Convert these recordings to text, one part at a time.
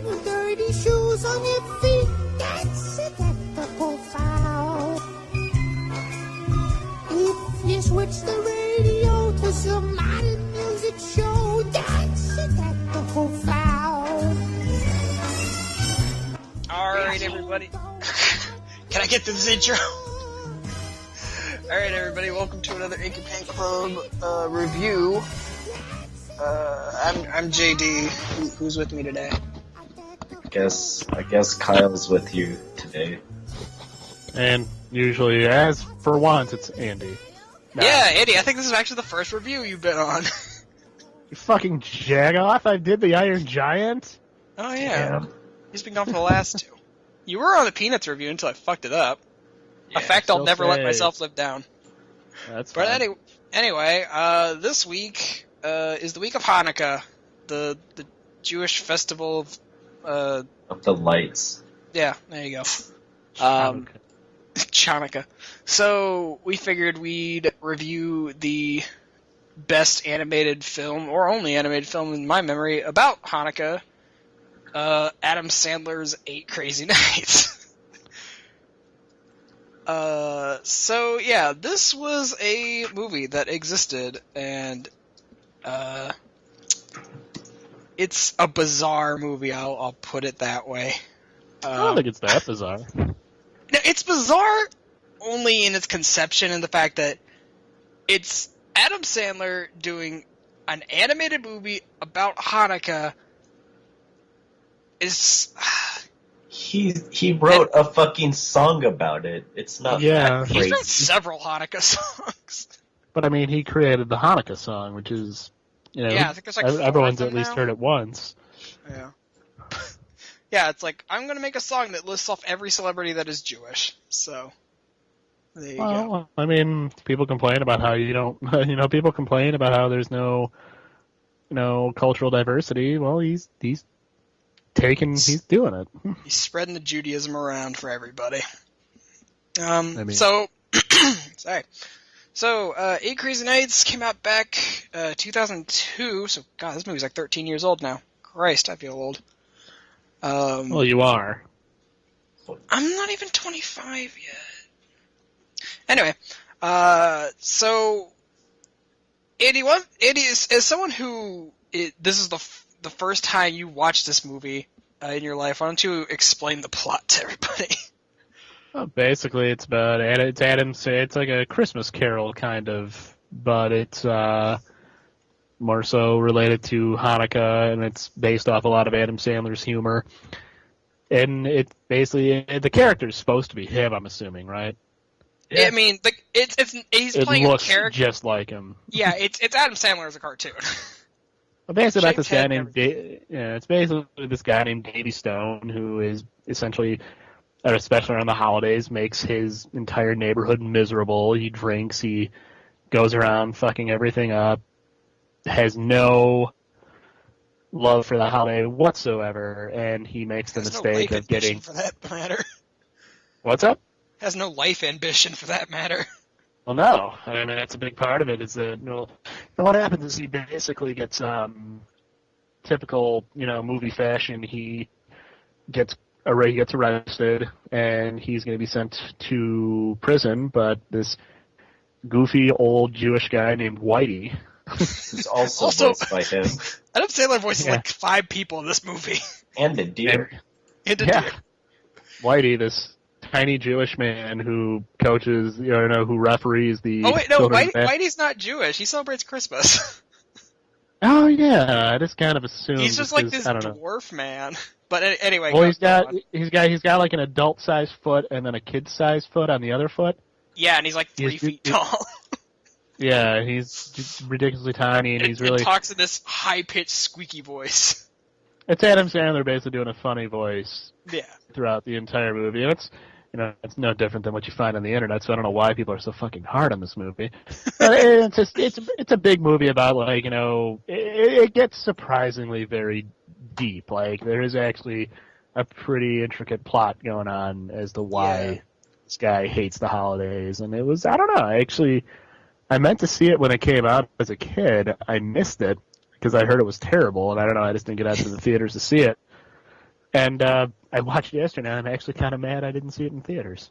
with dirty shoes on their feet, that's a tactical foul. If you switch the radio to some modern music show, that's a tactical foul. Alright, everybody. Can I get to this intro? Alright, everybody, welcome to another Ink and Paint Club review. I'm JD. Who's with me today? I guess Kyle's with you today. And usually, as for once, it's Andy. Nah. Yeah, Andy, I think this is actually the first review you've been on. You fucking jagoff, I did the Iron Giant? Oh, yeah. He's been gone for the last two. You were on the Peanuts review until I fucked it up. Yeah, a fact I'll never let myself live down. That's But fine. anyway, this week is the week of Hanukkah, the Jewish festival of... Of the lights. Yeah, there you go. Hanukkah. So we figured we'd review the best animated film, or only animated film in my memory, about Hanukkah, Adam Sandler's 8 Crazy Nights. So yeah, this was a movie that existed, and it's a bizarre movie, I'll put it that way. I don't think it's that bizarre. No, it's bizarre only in its conception and the fact that it's Adam Sandler doing an animated movie about Hanukkah. He wrote a fucking song about it. It's not that He crazy. wrote several Hanukkah songs. But I mean, he created the Hanukkah song, which is, Yeah, I think there's like 4 everyone's of at them least now. heard it once. Yeah. Yeah, it's like, I'm gonna make a song that lists off every celebrity that is Jewish. So, there you go. Well, I mean, people complain about how people complain about how there's no, cultural diversity. Well, he's doing it. He's spreading the Judaism around for everybody. mean- So, sorry. So, 8 Crazy Nights came out back 2002. So, God, this movie's like 13 years old now. Christ, I feel old. Well, you are. I'm not even 25 yet. Anyway, so Andy, as someone who this is the first time you watched this movie in your life, why don't you explain the plot to everybody? Well, basically, it's about it's like a Christmas Carol kind of, but it's more so related to Hanukkah, and it's based off a lot of Adam Sandler's humor. And it basically the character's supposed to be him, I'm assuming, right? Yeah. I mean, he's playing it a looks character just like him. Yeah, it's Adam Sandler as a cartoon. Well, basically about Shaved this guy head named it's basically this guy named Davy Stone, who is essentially, especially around the holidays, makes his entire neighborhood miserable. He drinks, he goes around fucking everything up, has no love for the holiday whatsoever, and he makes the mistake of getting. For that matter. What's up? Has no life ambition for that matter. Well, no. I mean, that's a big part of it. Is that what happens is he basically gets typical, movie fashion. He gets arrested, and he's going to be sent to prison. But this goofy old Jewish guy named Whitey, Who's also voiced by him. Adam Sandler voices like 5 people in this movie. And a deer. And a deer. Whitey, this tiny Jewish man who coaches, who referees the. Oh wait, no, children's Whitey's not Jewish. He celebrates Christmas. Oh yeah, I just kind of assumed. He's just like this I don't know. dwarf man. But anyway. Well, he's got like an adult-sized foot and then a kid-sized foot on the other foot. Yeah, and he's like 3 feet tall. Yeah, he's just ridiculously tiny, and he's really talks in this high-pitched, squeaky voice. It's Adam Sandler basically doing a funny voice. Yeah. Throughout the entire movie, and it's no different than what you find on the internet. So I don't know why people are so fucking hard on this movie. But it's a big movie about it gets surprisingly very deep. Like there is actually a pretty intricate plot going on as to why this guy hates the holidays, and it was I don't know. I meant to see it when it came out as a kid. I missed it because I heard it was terrible, and I don't know. I just didn't get out to the theaters to see it. And I watched it yesterday, and I'm actually kind of mad I didn't see it in theaters.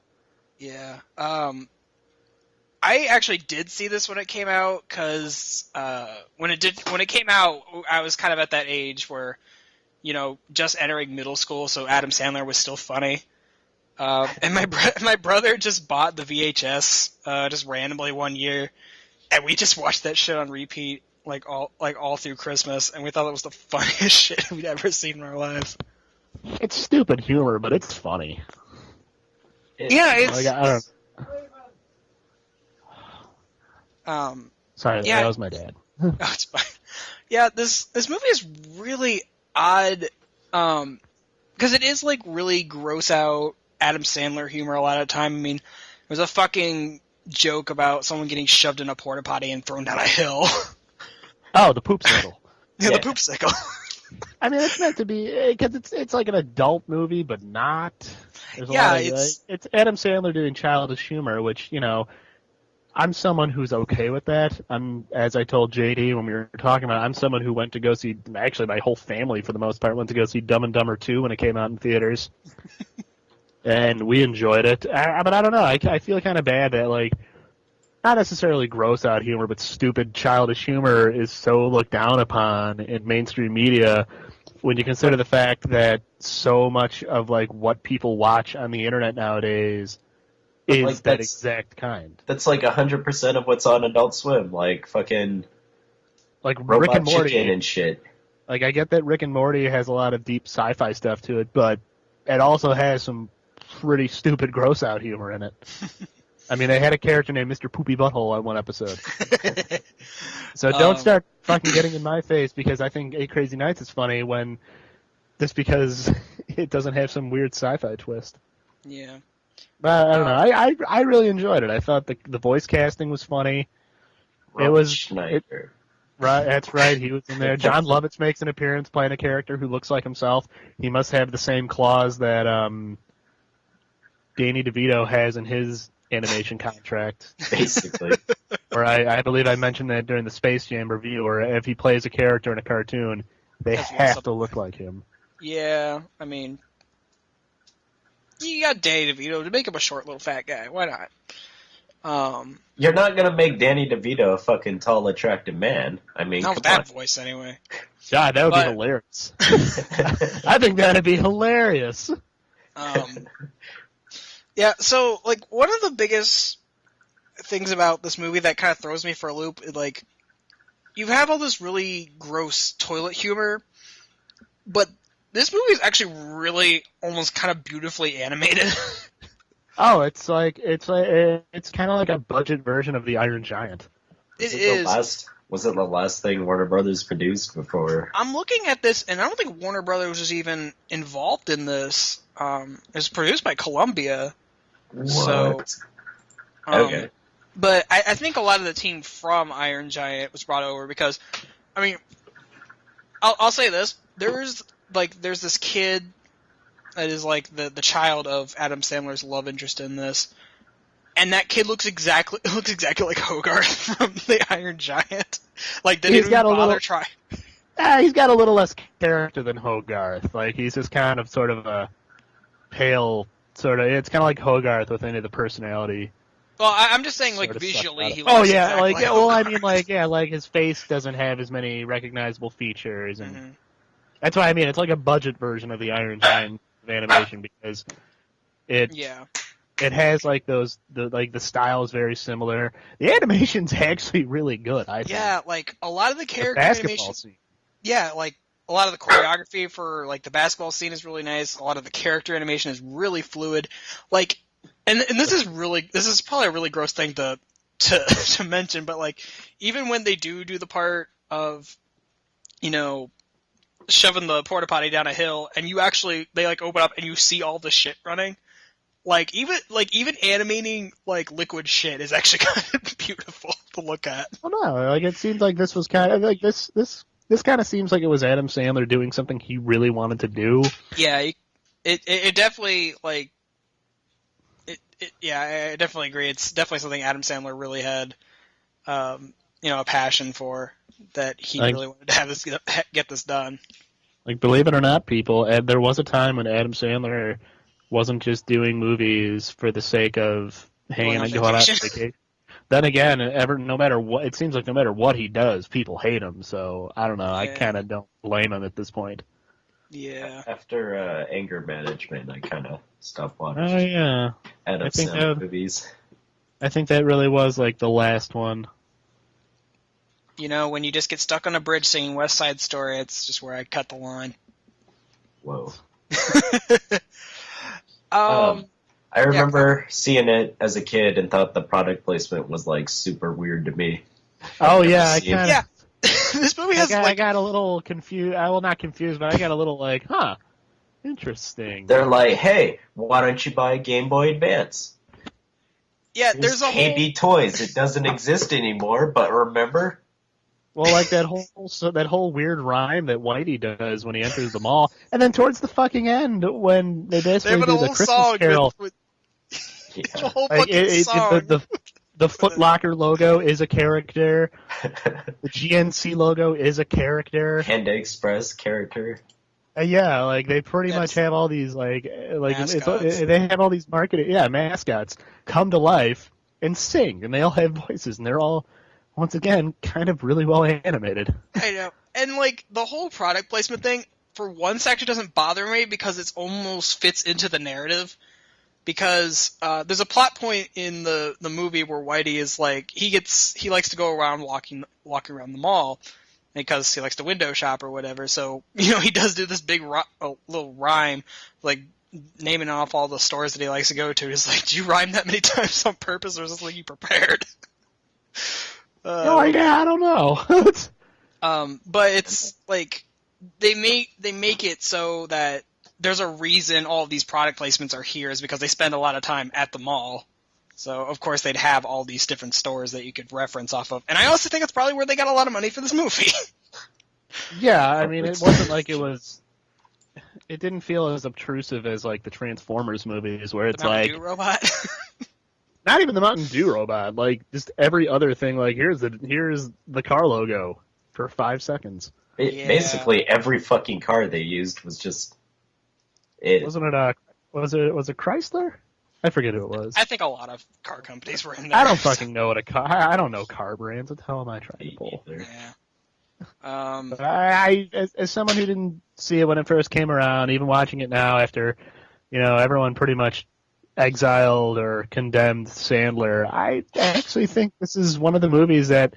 Yeah. I actually did see this when it came out, because when it came out, I was kind of at that age where, just entering middle school, so Adam Sandler was still funny. And my brother just bought the VHS just randomly one year, and we just watched that shit on repeat all through Christmas, and we thought it was the funniest shit we'd ever seen in our lives. It's stupid humor, but it's funny. Yeah, it's. Like, I don't. Sorry, Yeah. that was my dad. Oh, it's fine. Yeah, this movie is really odd, because it is like really gross out Adam Sandler humor a lot of the time. I mean, there's a fucking joke about someone getting shoved in a porta potty and thrown down a hill. Oh, the poop sickle. Yeah, the poop sickle. I mean, it's meant to be, because it's like an adult movie, but not. There's a Yeah, lot of, it's Adam Sandler doing childish humor, which, I'm someone who's okay with that. As I told JD when we were talking about it, I'm someone who went to go see, actually my whole family for the most part went to go see Dumb and Dumber 2 when it came out in theaters. And we enjoyed it. But I don't know, I feel kind of bad that, like, not necessarily gross out humor, but stupid childish humor is so looked down upon in mainstream media when you consider the fact that so much of, like, what people watch on the internet nowadays is like, that exact kind. That's like 100% of what's on Adult Swim, like fucking Like Rick Robot and Morty. Chicken and shit. Like, I get that Rick and Morty has a lot of deep sci-fi stuff to it, but it also has some pretty stupid gross-out humor in it. I mean, they had a character named Mr. Poopy Butthole on one episode. So don't start fucking getting in my face because I think 8 Crazy Nights is funny when just because it doesn't have some weird sci-fi twist. Yeah. But I don't know. I really enjoyed it. I thought the voice casting was funny. Rob It was Schneider. Right, that's right. He was in there. John Lovitz makes an appearance playing a character who looks like himself. He must have the same claws that Danny DeVito has in his animation contract. Basically. Or I believe I mentioned that during the Space Jam review, or if he plays a character in a cartoon, they have to look like him. Yeah, I mean, you got Danny DeVito to make him a short little fat guy. Why not? You're not gonna make Danny DeVito a fucking tall, attractive man. I mean, Not with come that on. voice, anyway. God, that would be hilarious. I think that'd be hilarious. Yeah, so, like, one of the biggest things about this movie that kind of throws me for a loop is, like, you have all this really gross toilet humor, but this movie is actually really almost kind of beautifully animated. Oh, it's kind of like a budget version of the Iron Giant. It is. Was it the last thing Warner Brothers produced before? I'm looking at this, and I don't think Warner Brothers was even involved in this. It was produced by Columbia. What? So, Okay. But I think a lot of the team from Iron Giant was brought over because, I mean, I'll say this: there's this kid that is like the child of Adam Sandler's love interest in this, and that kid looks exactly like Hogarth from the Iron Giant. Like, didn't even bother try. He's got a little less character than Hogarth. Like, he's just kind of sort of a pale sort of. It's kind of like Hogarth with any of the personality. Well, I'm just saying, like, visually, he looks like Hogarth. like his face doesn't have as many recognizable features, and that's why I mean it's like a budget version of the Iron Giant of animation because it has like the style is very similar. The animation's actually really good. I think. Yeah, like a lot of the character animation. Scene. Yeah, like a lot of the choreography for like the basketball scene is really nice. A lot of the character animation is really fluid. Like, and this is probably a really gross thing to mention, but like even when they do the part of, shoving the porta potty down a hill, and they like open up and you see all the shit running. Like even animating like liquid shit is actually kind of beautiful to look at. Well, no, like it seems like this was kind of like this kind of seems like it was Adam Sandler doing something he really wanted to do. Yeah, it definitely like I definitely agree. It's definitely something Adam Sandler really had a passion for, that he really wanted to have this get this done. Like, believe it or not, people, there was a time when Adam Sandler wasn't just doing movies for the sake of hanging and going out on vacation. Then again, no matter what, it seems like no matter what he does, people hate him. So I don't know. Yeah. I kind of don't blame him at this point. Yeah. After Anger Management, I kind of stopped watching. Oh yeah, Adam Sandler movies. I think that really was like the last one. You know, when you just get stuck on a bridge singing West Side Story, it's just where I cut the line. Whoa. I remember seeing it as a kid and thought the product placement was like super weird to me. Oh yeah, I kind of. Yeah. This movie has I got a little confused. Well, not confused, but I got a little like, huh, interesting. They're like, hey, why don't you buy a Game Boy Advance? Yeah, there's a KB Toys. It doesn't exist anymore, but remember? Well, like that whole weird rhyme that Whitey does when he enters the mall, and then towards the fucking end when they basically do the Christmas Carol. The whole fucking song. The Foot Locker logo is a character. The GNC logo is a character. Panda Express character. Yeah, like they pretty much have all these they have all these mascots come to life and sing, and they all have voices, and they're all once again kind of really well animated. I know, and like the whole product placement thing for one sector doesn't bother me because it almost fits into the narrative. Because there's a plot point in the movie where Whitey is like he likes to go around walking around the mall because he likes to window shop or whatever. So he does do this big little rhyme like naming off all the stores that he likes to go to. He's like, do you rhyme that many times on purpose, or is this like you prepared? I don't know. But it's like they make it so that there's a reason all of these product placements are here is because they spend a lot of time at the mall. So, of course, they'd have all these different stores that you could reference off of. And I also think that's probably where they got a lot of money for this movie. Yeah, I mean, it wasn't like it was... It didn't feel as obtrusive as, like, the Transformers movies, where it's the Mountain like... Dew robot? Not even the Mountain Dew robot. Like, just every other thing, like, here's the car logo for 5 seconds. Basically, every fucking car they used was just... Wasn't it was it Chrysler? I forget who it was. I think a lot of car companies were in there. I don't fucking know what a car. I don't know car brands. What the hell am I trying to pull? Yeah. But I, as someone who didn't see it when it first came around, even watching it now after, everyone pretty much exiled or condemned Sandler, I actually think this is one of the movies that,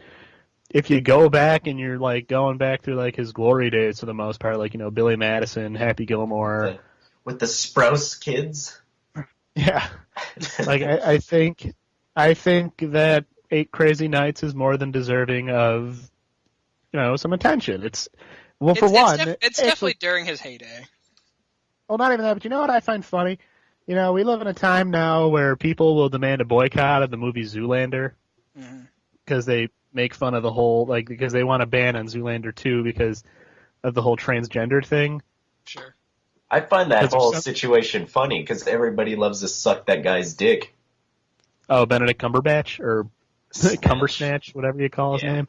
if you go back and you're like going back through like his glory days for the most part, like Billy Madison, Happy Gilmore. With the Sprouse kids? Yeah. Like, I think that 8 Crazy Nights is more than deserving of, some attention. It's definitely during his heyday. Well, not even that, but you know what I find funny? We live in a time now where people will demand a boycott of the movie Zoolander because they make fun of the whole, because they want to ban on Zoolander 2 because of the whole transgender thing. Sure. I find that whole situation funny because everybody loves to suck that guy's dick. Oh, Benedict Cumberbatch or Cumbersnatch, whatever you call his name.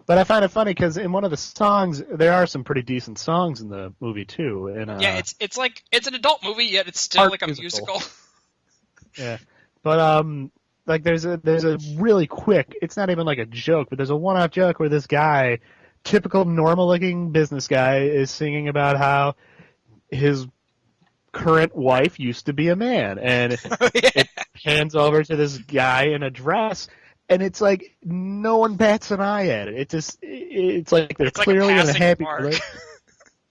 But I find it funny because in one of the songs, there are some pretty decent songs in the movie too. And, yeah, it's like it's an adult movie, yet it's still like a musical. Yeah, but like there's a really quick. It's not even like a joke, but there's a one-off joke where this guy, typical normal-looking business guy, is singing about how his current wife used to be a man, and it hands over to this guy in a dress, and it's like no one bats an eye at it. It's like they're clearly in a happy.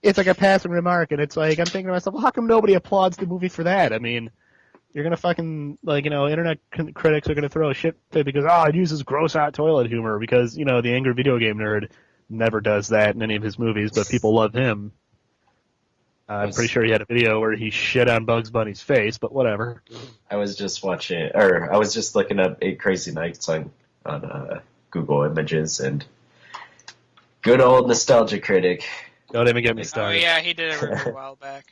It's like a passing remark, and it's like I'm thinking to myself, well, how come nobody applauds the movie for that? I mean, you're gonna fucking internet critics are gonna throw a shit fit because it uses gross out toilet humor because the angry video game nerd never does that in any of his movies, but people love him. I'm pretty sure he had a video where he shit on Bugs Bunny's face, but whatever. I was just looking up 8 Crazy Nights on Google Images, and good old nostalgia critic. Don't even get me started. Oh yeah, he did a review a while back.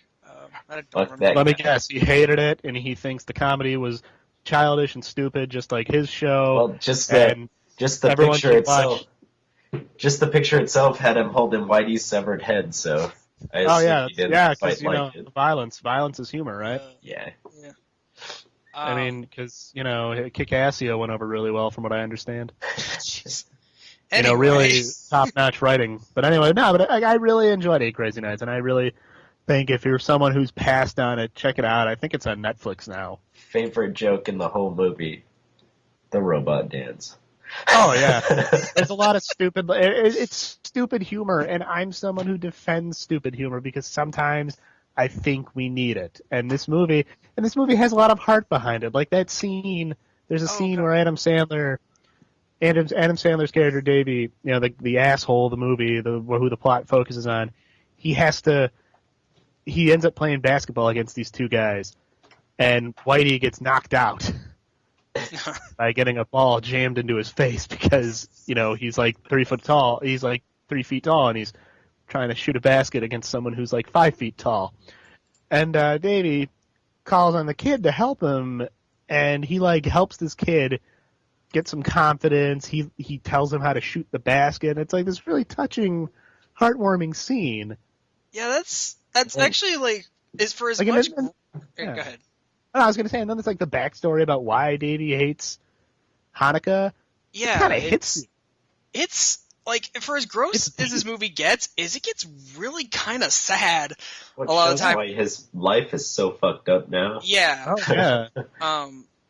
Let me guess, he hated it, and he thinks the comedy was childish and stupid, just like his show. Well, just the picture itself. Just the picture itself had him holding Whitey's severed head, so... I Oh assume yeah, he didn't yeah, quite because like it. violence is humor, right? Yeah. Yeah. I mean, because Kick-Assio went over really well, from what I understand. jeez. Really Anyway. top-notch writing. But anyway, no, but I really enjoyed 8 Crazy Nights, and I really think if you're someone who's passed on it, check it out. I think it's on Netflix now. Favorite joke in the whole movie: the robot dance. Oh yeah, there's a lot of stupid. It's stupid humor, and I'm someone who defends stupid humor because sometimes I think we need it. And this movie has a lot of heart behind it. Like that scene. There's a scene God. where Adam Sandler's character Davey, the asshole of the movie, who the plot focuses on, he ends up playing basketball against these two guys, and Whitey gets knocked out by getting a ball jammed into his face because he's like 3 foot tall. He's like 3 feet tall, and he's trying to shoot a basket against someone who's like 5 feet tall. And Davey calls on the kid to help him, and he helps this kid get some confidence. He tells him how to shoot the basket. It's like this really touching, heartwarming scene. Yeah, that's actually is for as Like, much. yeah. Go ahead. I was gonna say, and then there's the backstory about why Davey hates Hanukkah. Yeah, it kind of hits you. It's for as gross as this movie gets, it gets really kind of sad What a lot of shows time. why his life is so fucked up now. Yeah. Oh yeah.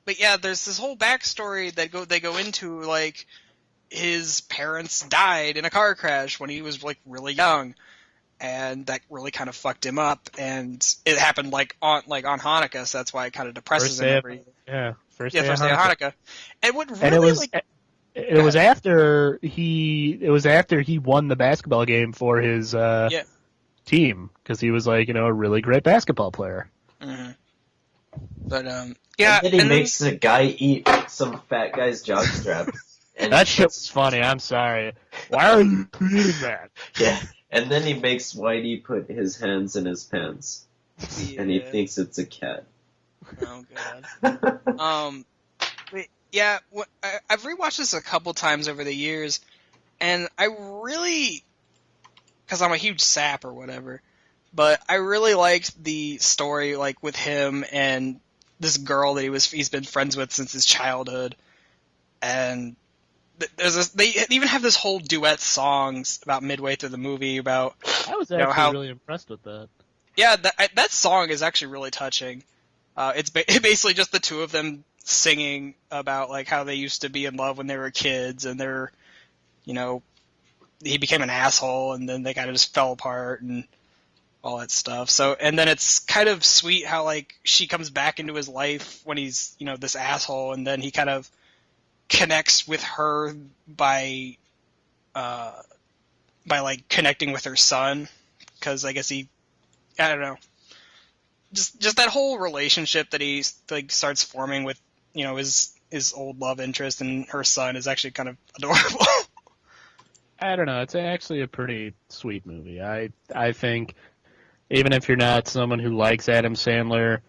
But yeah, there's this whole backstory that they go into, like his parents died in a car crash when he was really young, and that really kind of fucked him up. And it happened on Hanukkah, so that's why it kind of depresses him every first day day of of Hanukkah. And what really And it was after he won the basketball game for his team, because he was a really great basketball player. Mm-hmm. But Yeah, and then he makes a guy eat some fat guy's jockstrap. And that shit was funny. I'm sorry. Why are you eating that? Yeah, and then he makes Whitey put his hands in his pants, and he thinks it's a cat. Oh god. But yeah, I've rewatched this a couple times over the years, and I really, because I'm a huge sap or whatever, but I really liked the story with him and this girl that he's been friends with since his childhood, and they even have this whole duet songs about midway through the movie about. I was actually really impressed with that. Yeah, that song is actually really touching. It's basically just the two of them singing about how they used to be in love when they were kids, and they're, he became an asshole, and then they kind of just fell apart and all that stuff. So, and then it's kind of sweet how she comes back into his life when he's this asshole, and then he kind of connects with her by connecting with her son, because I guess I don't know, just that whole relationship that he starts forming with his old love interest and her son is actually kind of adorable. I don't know. It's actually a pretty sweet movie. I think even if you're not someone who likes Adam Sandler,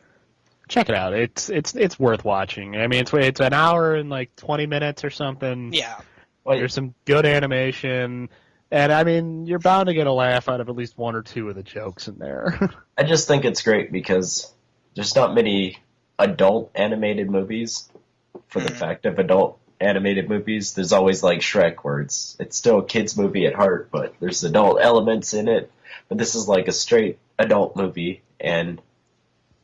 check it out. It's worth watching. I mean, it's an hour and 20 minutes or something. Yeah. There's some good animation, and I mean, you're bound to get a laugh out of at least one or two of the jokes in there. I just think it's great because there's not many adult animated movies. For the fact of adult animated movies, there's always Shrek, where it's still a kid's movie at heart, but there's adult elements in it. But this is a straight adult movie, and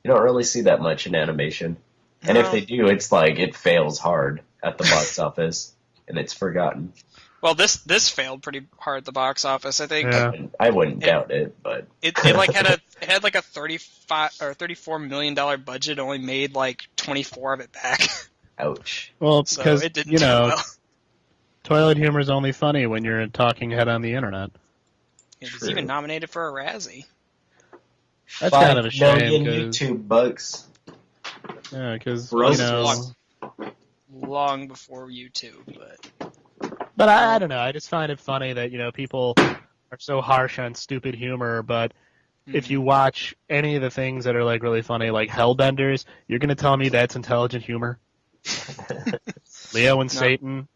you don't really see that much in animation. And if they do, it's it fails hard at the box office, and it's forgotten. Well, this failed pretty hard at the box office, I think. Yeah. I wouldn't doubt it, but It had a $35 or $34 million budget, only made 24 of it back. ouch. Well, So because it didn't do well. toilet humor is only funny when you're a talking head on the internet. It was True. even nominated for a Razzie. That's 5 kind of a shame, million 'cause- YouTube bucks. Yeah, because Gross. Long before YouTube, But I don't know. I just find it funny that people are so harsh on stupid humor. But if you watch any of the things that are really funny, like Hellbenders, you're gonna tell me that's intelligent humor? Leo and Satan.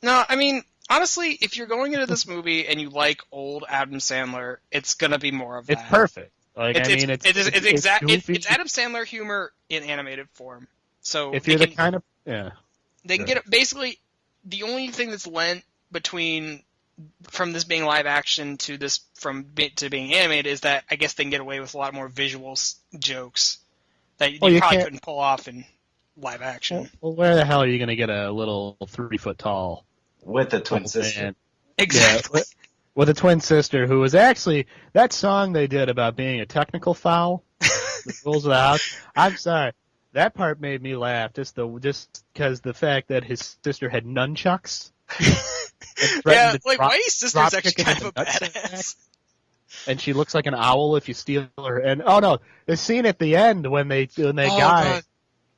No, I mean, honestly, if you're going into this movie and you like old Adam Sandler, it's gonna be more of that. It's perfect. Like, It's goofy. it's Adam Sandler humor in animated form. So If you're the kind of they can get it. Basically, the only thing that's lent between from this being live action to this to being animated is that I guess they can get away with a lot more visual jokes that you probably couldn't pull off in live action. Well, where the hell are you going to get a little 3-foot tall with a twin sister? Man? Exactly. Yeah, with a twin sister who was actually that song they did about being a technical foul, the rules of the house. I'm sorry. That part made me laugh just because the fact that his sister had nunchucks. Yeah, like Whitey's sister's actually kind of a badass. And she looks like an owl if you steal her. And oh no, the scene at the end when they guy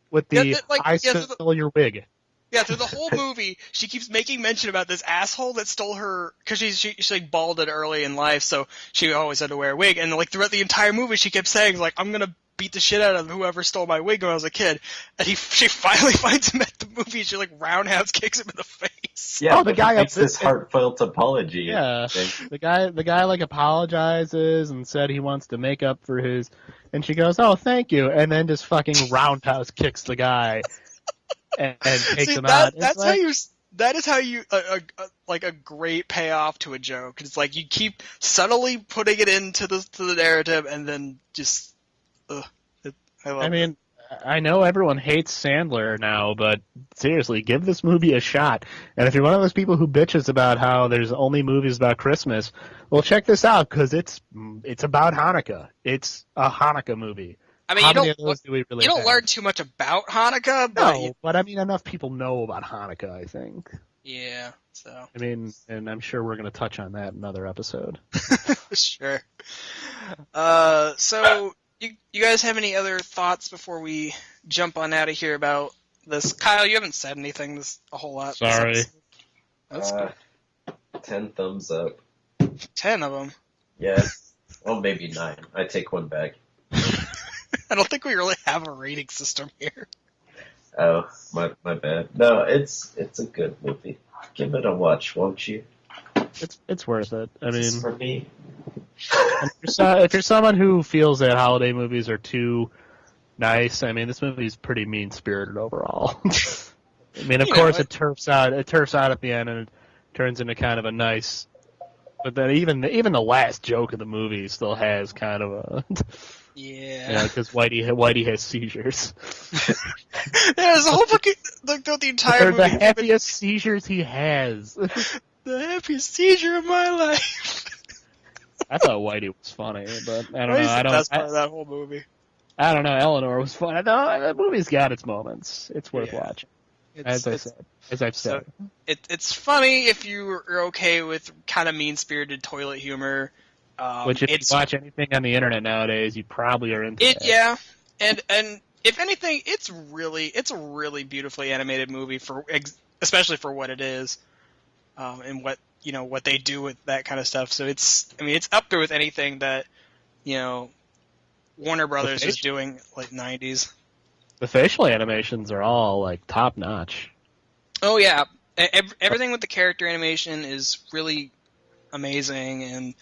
with the I stole your wig. Yeah, through the whole movie, she keeps making mention about this asshole that stole her, because she like balded early in life, so she always had to wear a wig. And like throughout the entire movie, she kept saying like, "I'm gonna beat the shit out of whoever stole my wig when I was a kid." And she finally finds him at the movie. She like roundhouse kicks him in the face. Yeah, the guy makes this heartfelt apology. Yeah, the guy like apologizes and said he wants to make up for his, and she goes, "Oh, thank you," and then just fucking roundhouse kicks the guy. And takes him out. That is how you like a great payoff to a joke. It's like you keep subtly putting it into the narrative, and then just. I mean, I know everyone hates Sandler now, but seriously, give this movie a shot. And if you're one of those people who bitches about how there's only movies about Christmas, well, check this out because it's about Hanukkah. It's a Hanukkah movie. I mean, you don't learn too much about Hanukkah, but but I mean, enough people know about Hanukkah, I think. Yeah, so. I mean, and I'm sure we're going to touch on that in another episode. Sure. So, you guys have any other thoughts before we jump on out of here about this? Kyle, you haven't said anything a whole lot. Sorry. That's good. 10 thumbs up. 10 of them? Yeah. Well, maybe 9. I take one back. I don't think we really have a rating system here. Oh, my bad. No, it's a good movie. Give it a watch, won't you? It's worth it. I mean, for me. If you're someone who feels that holiday movies are too nice, I mean, this movie is pretty mean-spirited overall. I mean, of course, it turfs out at the end, and it turns into kind of a nice. But then even the last joke of the movie still has kind of a. Yeah, because Whitey has seizures. There's a whole fucking the entire movie. They're the happiest seizures he has. The happiest seizure of my life. I thought Whitey was funny, but I don't know. Whitey's the best part of that whole movie. I don't know. Eleanor was funny. The movie's got its moments. It's worth watching. As I've said. It's funny if you're okay with kind of mean-spirited toilet humor. Which, if you watch anything on the internet nowadays, you probably are into that. Yeah, and if anything, it's a really beautifully animated movie especially for what it is, and what they do with that kind of stuff. So it's up there with anything that Warner Brothers is doing like 90s. The facial animations are all like top notch. Oh yeah, everything with the character animation is really amazing, and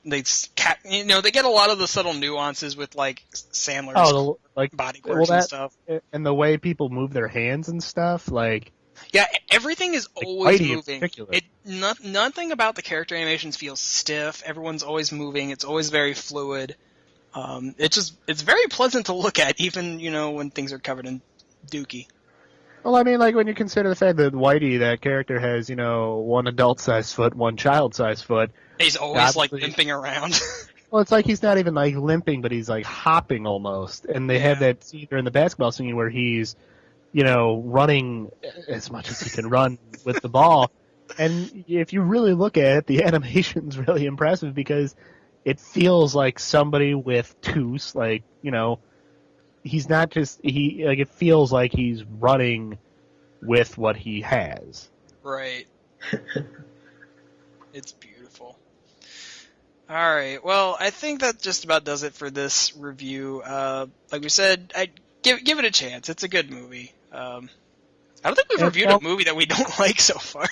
they get a lot of the subtle nuances with like Sandler's body quirks and stuff, and the way people move their hands and stuff. Like, yeah, everything is always moving. Nothing about the character animations feels stiff. Everyone's always moving. It's always very fluid. It's very pleasant to look at, even when things are covered in dookie. Well, I mean, like when you consider the fact that Whitey, that character, has one adult-sized foot, one child-sized foot. He's always like limping around. Well, it's like he's not even like limping, but he's like hopping almost. And they have that scene during the basketball scene where he's, running as much as he can run with the ball. And if you really look at it, the animation's really impressive because it feels like somebody with twos, like, he's not just it feels like he's running with what he has. Right. It's beautiful. All right. Well, I think that just about does it for this review. Like we said, I'd give it a chance. It's a good movie. I don't think we've reviewed a movie that we don't like so far.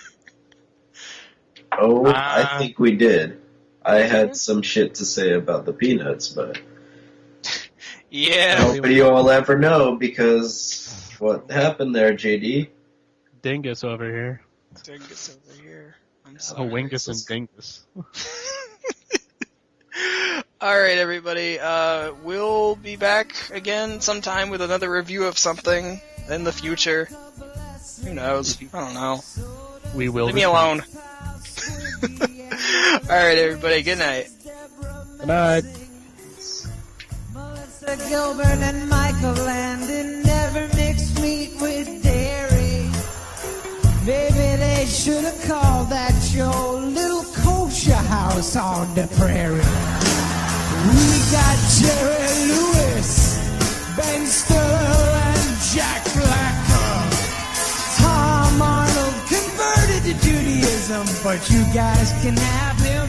Oh, I think we did. I had some shit to say about the Peanuts, but Yeah. nobody will ever know because what happened there, JD? Dingus over here. Dingus over here. I'm Oh, sorry. Wingus and Dingus. All right, everybody. We'll be back again sometime with another review of something in the future. Who knows? I don't know. We will. Leave me alone. All right, everybody. Good night. Good night. Melissa Gilbert and Michael Landon never mixed meat with dairy. Maybe they should have called that show Little Kosher House on the Prairie. We got Jerry Lewis, Ben Stiller, and Jack Black. Tom Arnold converted to Judaism, but you guys can have him